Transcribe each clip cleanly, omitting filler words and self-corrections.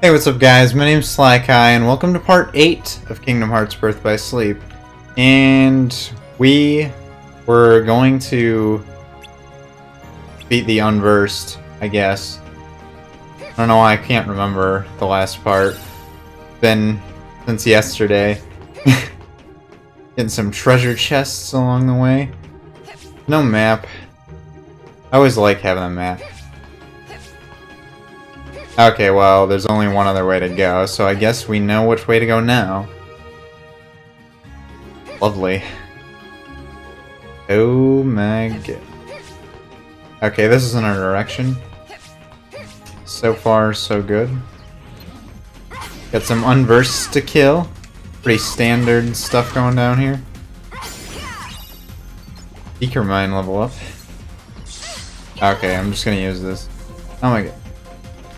Hey, what's up guys? My name's SlyKai and welcome to part 8 of Kingdom Hearts Birth by Sleep. And we were going to beat the Unversed, I guess. I don't know why I can't remember the last part. Been since yesterday. Getting some treasure chests along the way. No map. I always like having a map. Okay, well, there's only one other way to go, so I guess we know which way to go now. Lovely. Oh my god. Okay, this is in our direction. So far, so good. Got some Unversed to kill. Pretty standard stuff going down here. Beaker Mine level up. Okay, I'm just gonna use this. Oh my god.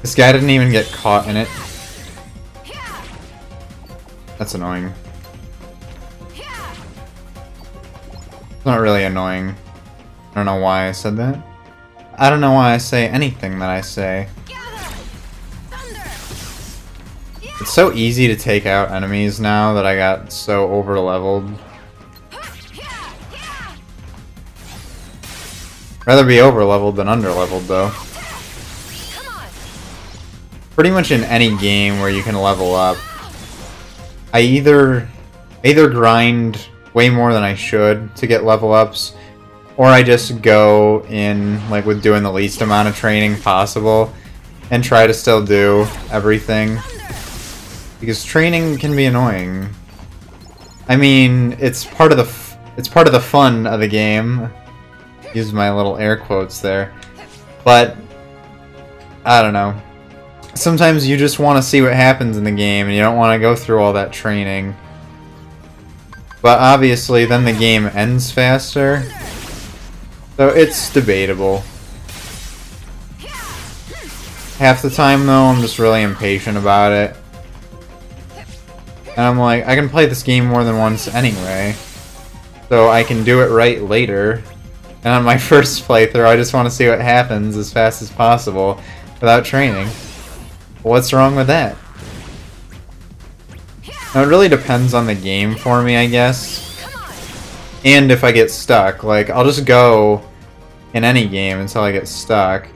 This guy didn't even get caught in it. That's annoying. It's not really annoying. I don't know why I said that. I don't know why I say anything that I say. It's so easy to take out enemies now that I got so over-leveled. Rather be over-leveled than under-leveled, though. Pretty much in any game where you can level up, I either grind way more than I should to get level ups, or I just go in like with doing the least amount of training possible and try to still do everything. Because training can be annoying. I mean, it's part of the fun of the game. Use my little air quotes there. But I don't know. Sometimes you just want to see what happens in the game, and you don't want to go through all that training. But obviously, then the game ends faster. So it's debatable. Half the time, though, I'm just really impatient about it. And I'm like, I can play this game more than once anyway. So I can do it right later. And on my first playthrough, I just want to see what happens as fast as possible without training. What's wrong with that? Now, it really depends on the game for me, I guess. And if I get stuck. Like, I'll just go in any game until I get stuck.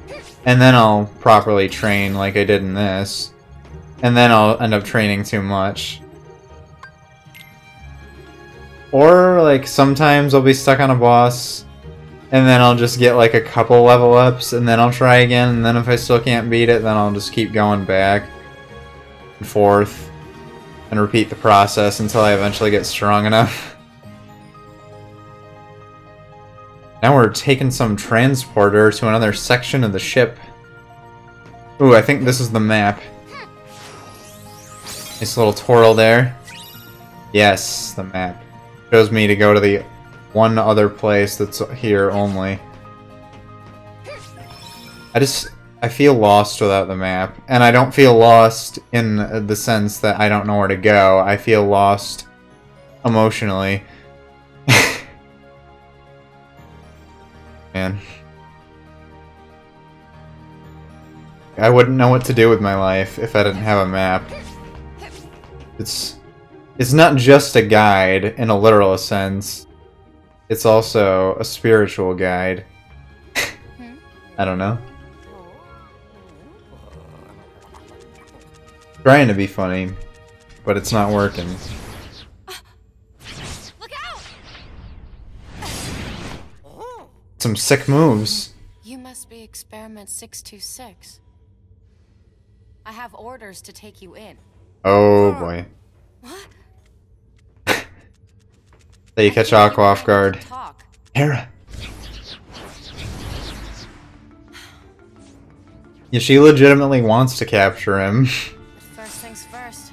And then I'll properly train like I did in this. And then I'll end up training too much. Or, like, sometimes I'll be stuck on a boss. And then I'll just get like a couple level ups, and then I'll try again, and then if I still can't beat it, then I'll just keep going back and forth and repeat the process until I eventually get strong enough. Now we're taking some transporter to another section of the ship. Ooh, I think this is the map. Nice little twirl there. Yes, the map. Shows me to go to the one other place that's here only. I feel lost without the map. And I don't feel lost in the sense that I don't know where to go. I feel lost emotionally. Man. I wouldn't know what to do with my life if I didn't have a map. It's not just a guide in a literal sense. It's also a spiritual guide. I don't know. Trying to be funny, but it's not working. Look out! Some sick moves. You must be Experiment 626. I have orders to take you in. Oh boy. What? So you catch Aqua off guard. Hera. Yeah, she legitimately wants to capture him. First things first.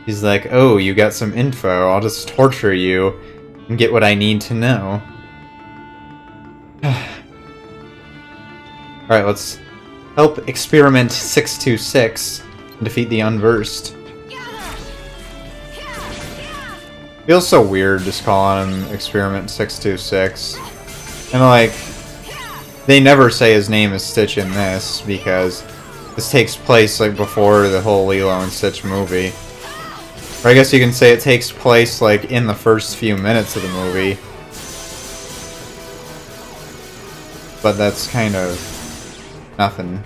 He's like, oh, you got some info. I'll just torture you and get what I need to know. Alright, let's help Experiment 626 defeat the Unversed. Feels so weird just calling him Experiment 626. And like, they never say his name is Stitch in this, because This takes place like before the whole Lilo and Stitch movie. Or I guess you can say it takes place like in the first few minutes of the movie. But that's kind of nothing.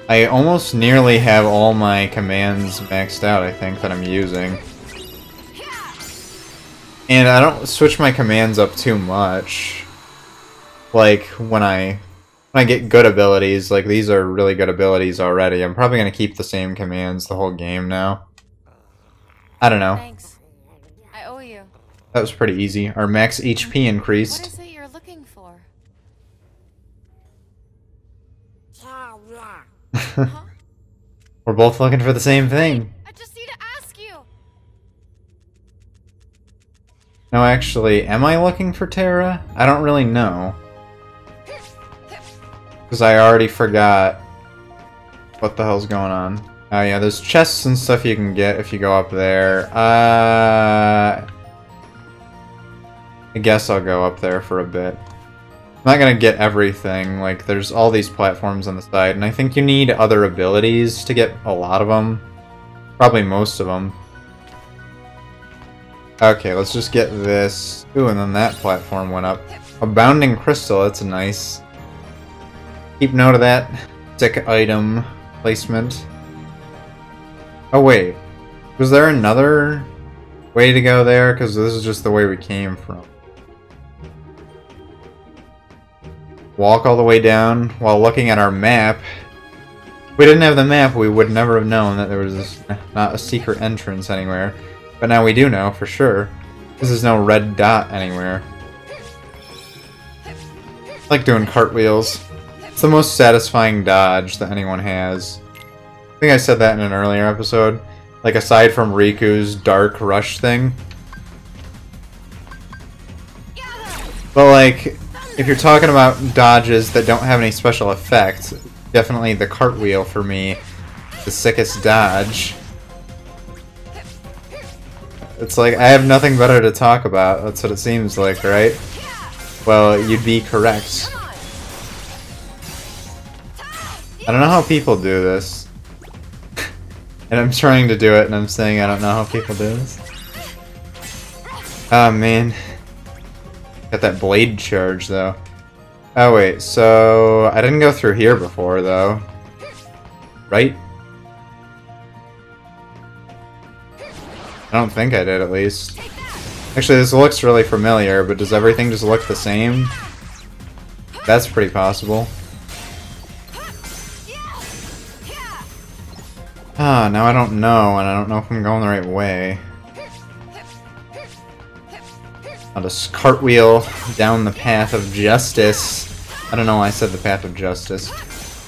I almost nearly have all my commands maxed out, I think, that I'm using. And I don't switch my commands up too much. Like, when I get good abilities, like these are really good abilities already, I'm probably going to keep the same commands the whole game now. I don't know. Thanks. I owe you. That was pretty easy. Our max HP increased. What is it you're looking for? We're both looking for the same thing. I just need to ask you. No, actually, am I looking for Terra? I don't really know. Because I already forgot what the hell's going on. Oh yeah, there's chests and stuff you can get if you go up there. I guess I'll go up there for a bit. I'm not gonna get everything, like there's all these platforms on the side, and I think you need other abilities to get a lot of them. Probably most of them. Okay, let's just get this. Ooh, and then that platform went up. A bounding crystal, that's nice. Keep note of that. Sick item placement. Oh wait, was there another way to go there? Because this is just the way we came from. Walk all the way down while looking at our map. If we didn't have the map, we would never have known that there was not a secret entrance anywhere. But now we do know for sure. This is no red dot anywhere. I like doing cartwheels. It's the most satisfying dodge that anyone has. I think I said that in an earlier episode. Like, aside from Riku's Dark Rush thing. But, like, if you're talking about dodges that don't have any special effects, definitely the cartwheel for me, the sickest dodge. It's like, I have nothing better to talk about. That's what it seems like, right? Well, you'd be correct. I don't know how people do this. And I'm trying to do it, and I'm saying I don't know how people do this. Oh, man. Got that blade charge, though. Oh, wait, so... I didn't go through here before, though. Right? I don't think I did, at least. Actually, this looks really familiar, but does everything just look the same? That's pretty possible. Ah, now I don't know, and I don't know if I'm going the right way. I'll just cartwheel down the path of justice. I don't know why I said the path of justice.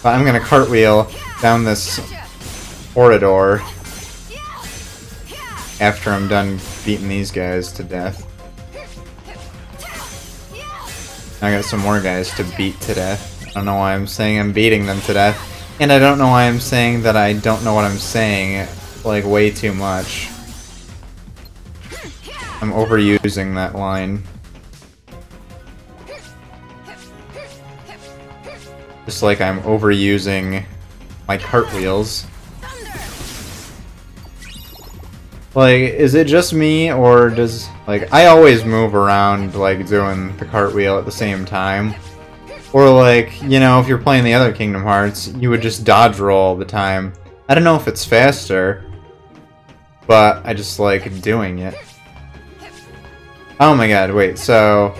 But I'm gonna cartwheel down this corridor after I'm done beating these guys to death. I got some more guys to beat to death. I don't know why I'm saying I'm beating them to death. And I don't know why I'm saying that I don't know what I'm saying, like, way too much. I'm overusing that line. Just like I'm overusing my cartwheels. Like, is it just me, or does... Like, I always move around, like, doing the cartwheel at the same time. Or, like, you know, if you're playing the other Kingdom Hearts, you would just dodge roll all the time. I don't know if it's faster, but I just like doing it. Oh my god, wait, so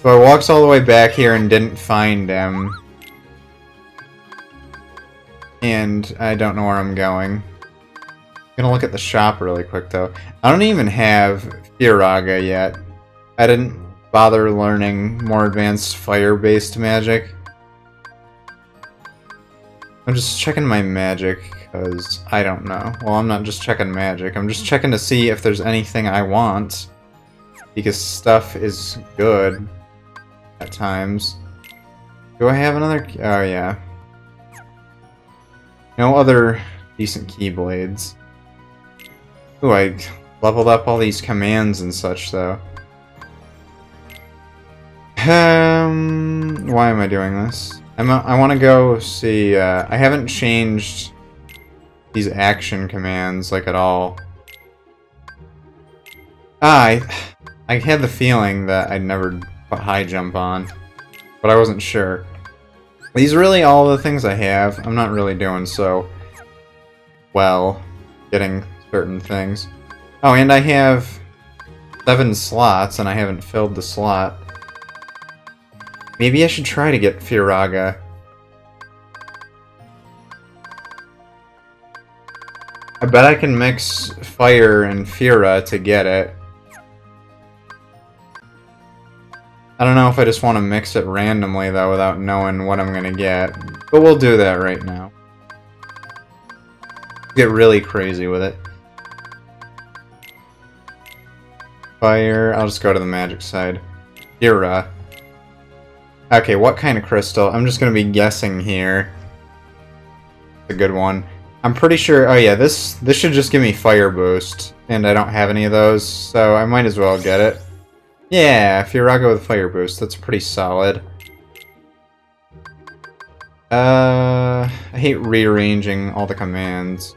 I walked all the way back here and didn't find him. And I don't know where I'm going. I'm gonna look at the shop really quick, though. I don't even have Firaga yet. I didn't bother learning more advanced fire-based magic. I'm just checking my magic, because I don't know. Well, I'm not just checking magic. I'm just checking to see if there's anything I want. Because stuff is good at times. Do I have another... Oh, yeah. No other decent keyblades. Ooh, I leveled up all these commands and such, though. Why am I doing this? I want to go see, I haven't changed these action commands, like, at all. I had the feeling that I'd never put high jump on, but I wasn't sure. These are really all the things I have. I'm not really doing so well getting certain things. Oh, and I have 7 slots, and I haven't filled the slot. Maybe I should try to get Firaga. I bet I can mix Fire and Fira to get it. I don't know if I just want to mix it randomly, though, without knowing what I'm gonna get. But we'll do that right now. Get really crazy with it. Fire. I'll just go to the magic side. Fira. Okay, what kind of crystal? I'm just gonna be guessing here. A good one. I'm pretty sure... Oh yeah, this should just give me fire boost. And I don't have any of those, so I might as well get it. Yeah, Firaga with fire boost. That's pretty solid. I hate rearranging all the commands.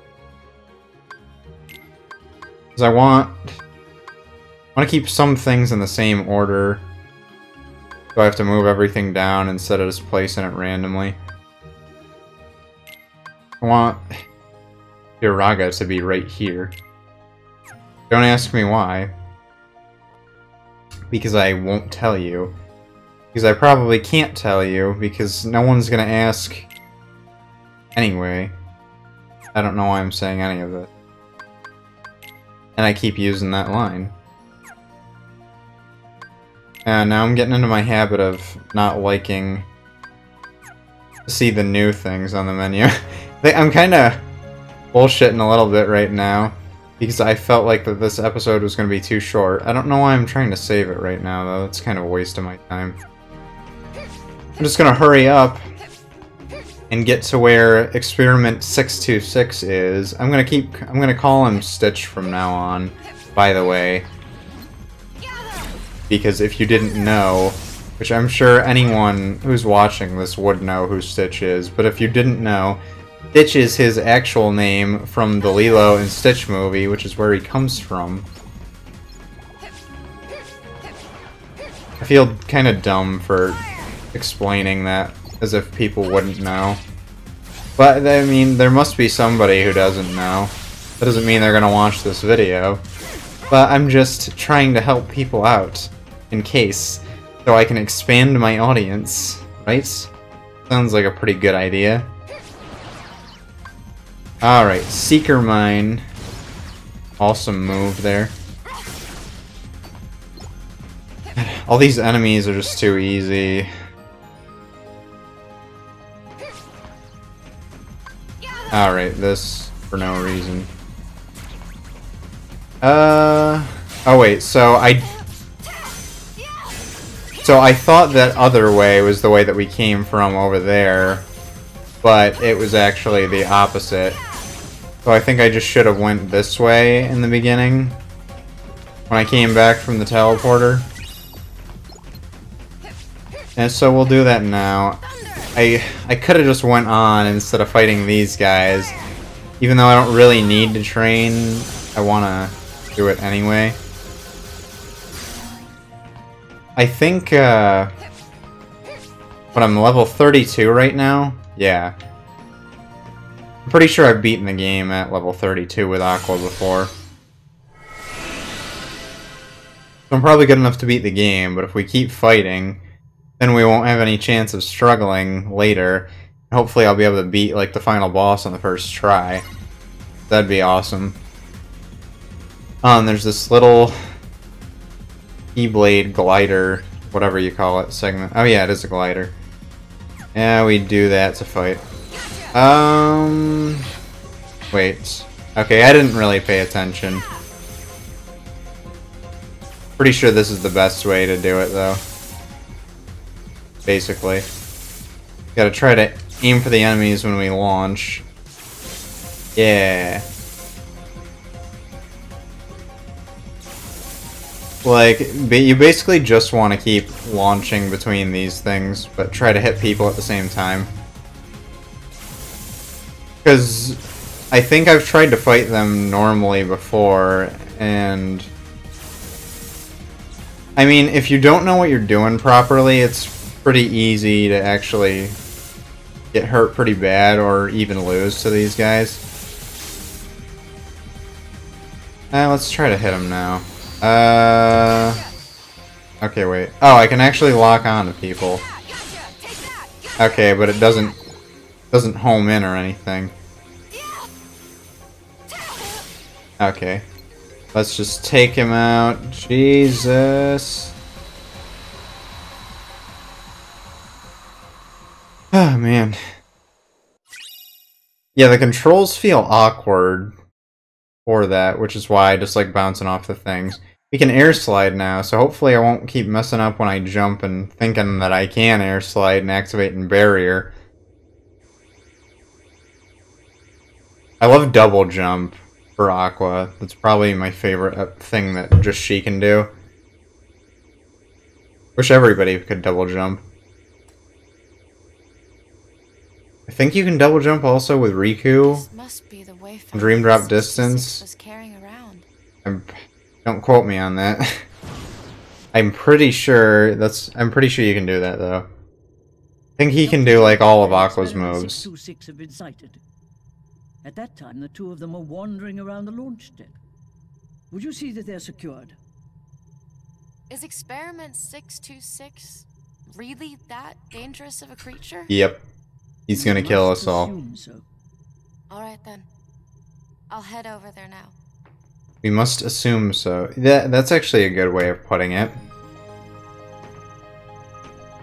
Because I want to keep some things in the same order. So I have to move everything down instead of just placing it randomly. I want Firaga to be right here. Don't ask me why. Because I won't tell you. Because I probably can't tell you, because no one's gonna ask anyway. I don't know why I'm saying any of it. And I keep using that line. And now I'm getting into my habit of not liking to see the new things on the menu. I'm kinda bullshitting a little bit right now. Because I felt like that this episode was going to be too short. I don't know why I'm trying to save it right now, though. It's kind of a waste of my time. I'm just going to hurry up and get to where Experiment 626 is. I'm going to call him Stitch from now on, by the way. Because if you didn't know, which I'm sure anyone who's watching this would know who Stitch is, but if you didn't know, Stitch is his actual name from the Lilo and Stitch movie, which is where he comes from. I feel kind of dumb for explaining that, as if people wouldn't know. But, I mean, there must be somebody who doesn't know. That doesn't mean they're gonna watch this video. But I'm just trying to help people out, in case, so I can expand my audience, right? Sounds like a pretty good idea. Alright, Seeker Mine. Awesome move there. All these enemies are just too easy. Alright, this for no reason. Oh wait, so I thought that other way was the way that we came from over there, but it was actually the opposite. So I think I just should have went this way in the beginning when I came back from the teleporter. And so we'll do that now. I could have just went on instead of fighting these guys. Even though I don't really need to train, I want to do it anyway. I think, but I'm level 32 right now? Yeah. I'm pretty sure I've beaten the game at level 32 with Aqua before. So I'm probably good enough to beat the game, but if we keep fighting, then we won't have any chance of struggling later. Hopefully I'll be able to beat, like, the final boss on the first try. That'd be awesome. Oh, and there's this little E-Blade glider, whatever you call it, segment. Oh yeah, it is a glider. Yeah, we do that to fight. Wait. Okay, I didn't really pay attention. Pretty sure this is the best way to do it, though. Basically. Gotta try to aim for the enemies when we launch. Yeah. Like, you basically just want to keep launching between these things, but try to hit people at the same time. Because I think I've tried to fight them normally before, and I mean, if you don't know what you're doing properly, it's pretty easy to actually get hurt pretty bad or even lose to these guys. Let's try to hit him now. Okay, wait. Oh, I can actually lock on to people. Okay, but it doesn't home in or anything. Okay. Let's just take him out. Jesus. Oh, man. Yeah, the controls feel awkward for that, which is why I just like bouncing off the things. We can air slide now, so hopefully I won't keep messing up when I jump and thinking that I can air slide and activating barrier. I love double jump for Aqua. That's probably my favorite thing that just she can do. Wish everybody could double jump. I think you can double jump also with Riku. This must be the Wayfinder Dream drop distance. was carrying around. Don't quote me on that. I'm pretty sure you can do that though. I think he can do like all of Aqua's moves. 626 have been sighted. At that time, the two of them were wandering around the launch deck. Would you see that they're secured? Is Experiment 626 really that dangerous of a creature? Yep. He's gonna kill us all. So. Alright then. I'll head over there now. We must assume so. That's actually a good way of putting it.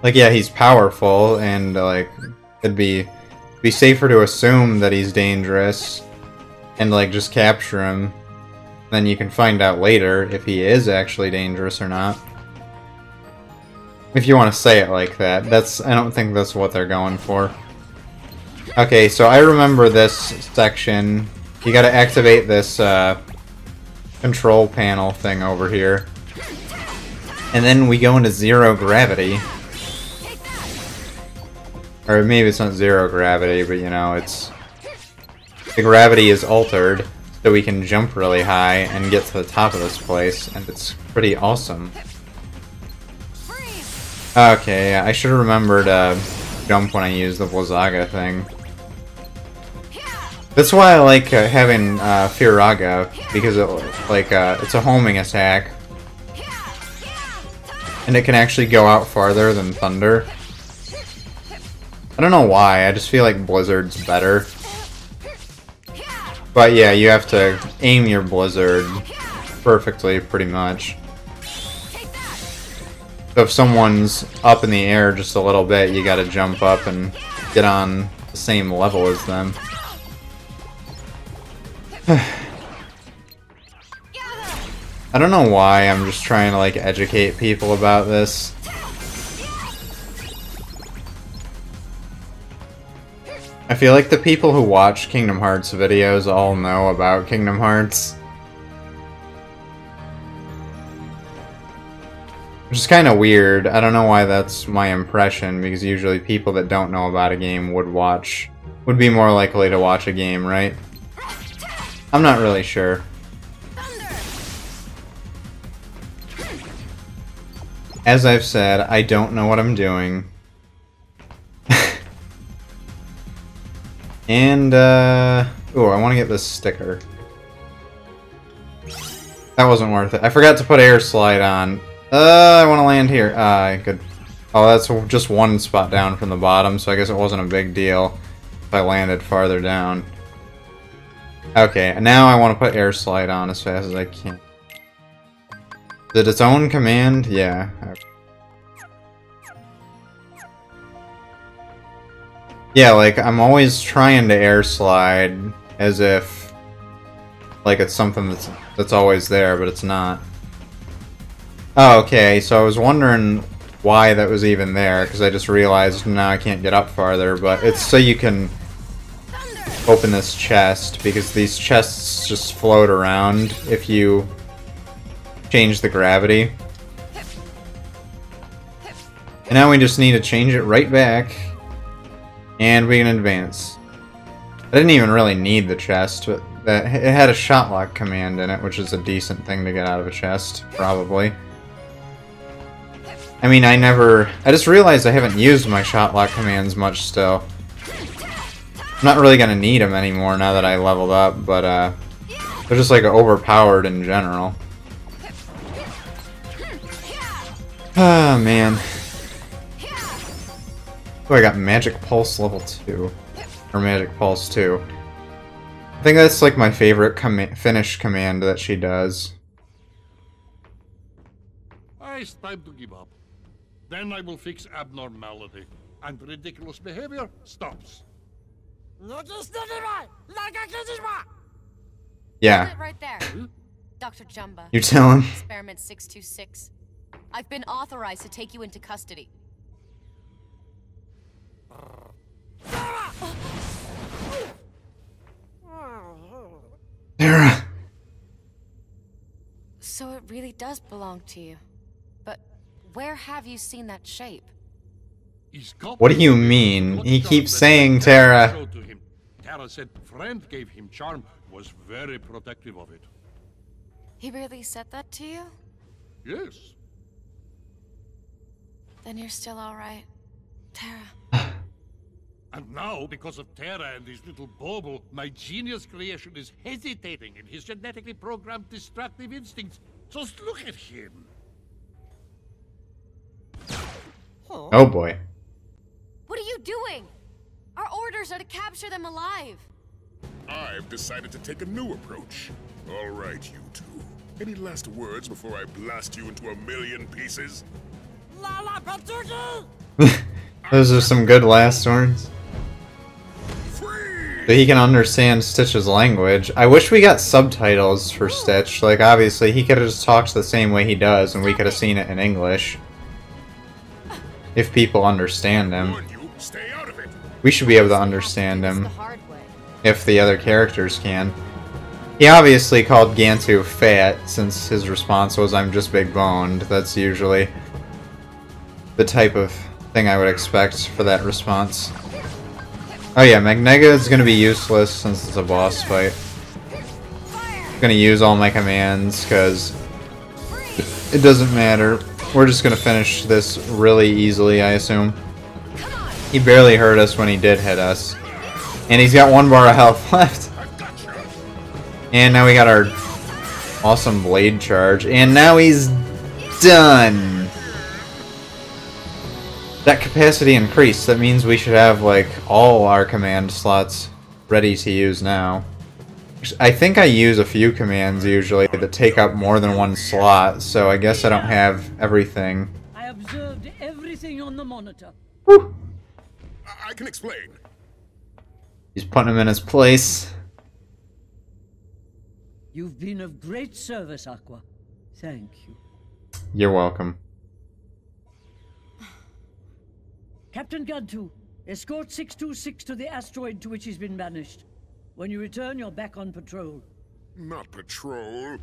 Like, yeah, he's powerful, and like, it'd be safer to assume that he's dangerous, and like just capture him. Then you can find out later if he is actually dangerous or not. If you want to say it like that. I don't think that's what they're going for. Okay, so I remember this section. You gotta activate this control panel thing over here. And then we go into zero gravity. Or maybe it's not zero gravity, but you know, the gravity is altered, so we can jump really high and get to the top of this place, and it's pretty awesome. Okay, I should have remembered to jump when I use the Blizzaga thing. That's why I like having Firaga, because it's a homing attack. And it can actually go out farther than Thunder. I don't know why, I just feel like Blizzard's better. But yeah, you have to aim your Blizzard perfectly, pretty much. So if someone's up in the air just a little bit, you gotta jump up and get on the same level as them. I don't know why, I'm just trying to like educate people about this. I feel like the people who watch Kingdom Hearts videos all know about Kingdom Hearts. Which is kind of weird. I don't know why that's my impression, because usually people that don't know about a game would be more likely to watch a game, right? I'm not really sure. As I've said, I don't know what I'm doing. And, ooh, I want to get this sticker. That wasn't worth it. I forgot to put air slide on. I want to land here. I could... Oh, that's just one spot down from the bottom, so I guess it wasn't a big deal if I landed farther down. Okay, now I want to put air slide on as fast as I can. Is it its own command? Yeah. Okay. Yeah, like, I'm always trying to air slide as if, like, it's something that's always there, but it's not. Oh, okay, so I was wondering why that was even there, because I just realized now I can't get up farther, but it's so you can open this chest, because these chests just float around if you change the gravity. And now we just need to change it right back. And we can advance. I didn't even really need the chest, but it had a shot lock command in it, which is a decent thing to get out of a chest, probably. I mean, I just realized I haven't used my shot lock commands much still. I'm not really gonna need them anymore now that I leveled up, but they're just like overpowered in general. Ah, man. Oh, I got Magic Pulse level 2. Or Magic Pulse 2. I think that's like my favorite finish command that she does. It's time to give up. Then I will fix abnormality. And ridiculous behavior stops. Yeah. Hold it right there. Dr. Jumba. You tell him. Experiment 626. I've been authorized to take you into custody. Tara. So it really does belong to you. But where have you seen that shape? What do you mean? He keeps saying Tara. Tara said friend gave him charm, was very protective of it. He really said that to you? Yes. Then you're still alright, Tara. And now, because of Tara and his little bauble, my genius creation is hesitating in his genetically programmed destructive instincts. Just look at him. Oh boy. What are you doing? Our orders are to capture them alive. I've decided to take a new approach. All right, you two. Any last words before I blast you into a million pieces? Those are some good last words. So he can understand Stitch's language. I wish we got subtitles for Stitch. Like, obviously, he could have just talked the same way he does, and we could have seen it in English. If people understand him. Stay out of it. We should be able to understand him. If the other characters can. He obviously called Gantu fat, since his response was, "I'm just big boned." That's usually the type of thing I would expect for that response. Oh yeah, Magnega is going to be useless since it's a boss fight. I'm going to use all my commands because it doesn't matter. We're just going to finish this really easily, I assume. He barely hurt us when he did hit us. And he's got 1 bar of health left. And now we got our awesome blade charge. And now he's done! That capacity increased. That means we should have, like, all our command slots ready to use now. I think I use a few commands usually that take up more than 1 slot, so I guess I don't have everything. I observed everything on the monitor. Whew. I can explain. He's putting him in his place. You've been of great service, Aqua. Thank you. You're welcome. Captain Gantu, escort 626 to the asteroid to which he's been banished. When you return, you're back on patrol. Not patrol.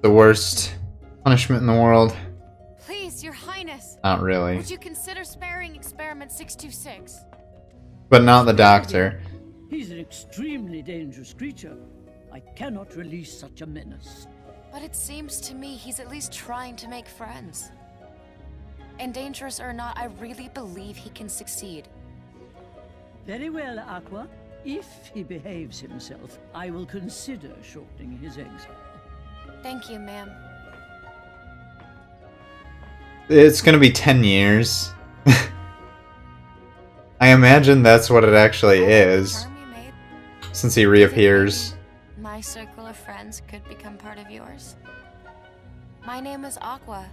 The worst punishment in the world. Please, Your Highness. Not really. Would you consider sparing Experiment 626? But not the doctor. He's an extremely dangerous creature. I cannot release such a menace. But it seems to me he's at least trying to make friends. And dangerous or not, I really believe he can succeed. Very well, Aqua. If he behaves himself, I will consider shortening his exile. Thank you, ma'am. It's gonna be 10 years. I imagine that's what it actually is. Charm you made. Since he reappears. My circle of friends could become part of yours. My name is Aqua.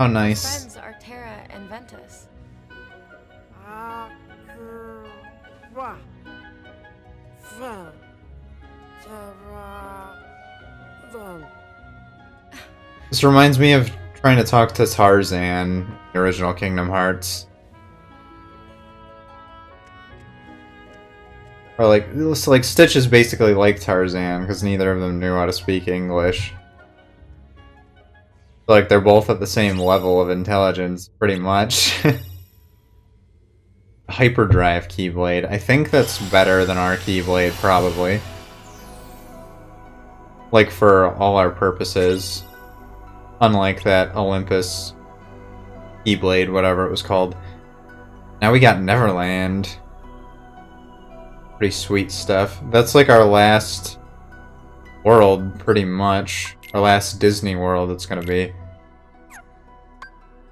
Oh, nice. Friends are Terra and Ventus. This reminds me of trying to talk to Tarzan in the original Kingdom Hearts. Or like Stitch is basically like Tarzan, because neither of them knew how to speak English. So, like, they're both at the same level of intelligence, pretty much. Hyperdrive Keyblade. I think that's better than our Keyblade, probably. Like, for all our purposes. Unlike that Olympus Keyblade, whatever it was called. Now we got Neverland. Pretty sweet stuff. That's like our last world, pretty much. Our last Disney World it's gonna be.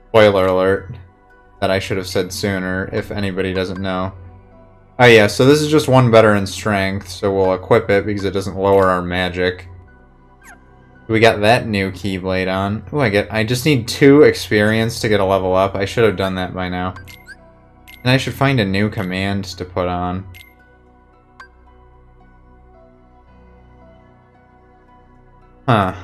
Spoiler alert. That I should have said sooner, if anybody doesn't know. Oh yeah, so this is just one better in strength, so we'll equip it because it doesn't lower our magic. We got that new Keyblade on. Oh, I just need 2 experience to get a level up. I should have done that by now. And I should find a new command to put on. Huh.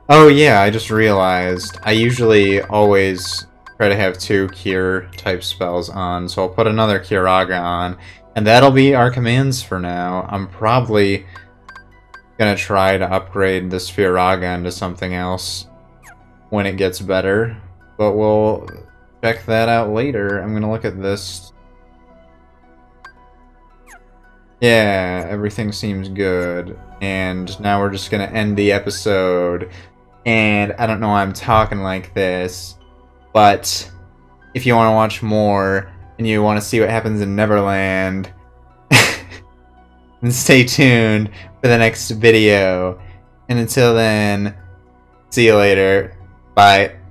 Oh yeah, I just realized. I usually always try to have 2 cure type spells on, so I'll put another Curaga on. And that'll be our commands for now. I'm probably gonna try to upgrade this Firaga into something else when it gets better, but we'll check that out later. I'm gonna look at this. Yeah, everything seems good, and now we're just gonna end the episode. And I don't know why I'm talking like this, but if you want to watch more and you want to see what happens in Neverland, then stay tuned for the next video. And until then, see you later. Bye.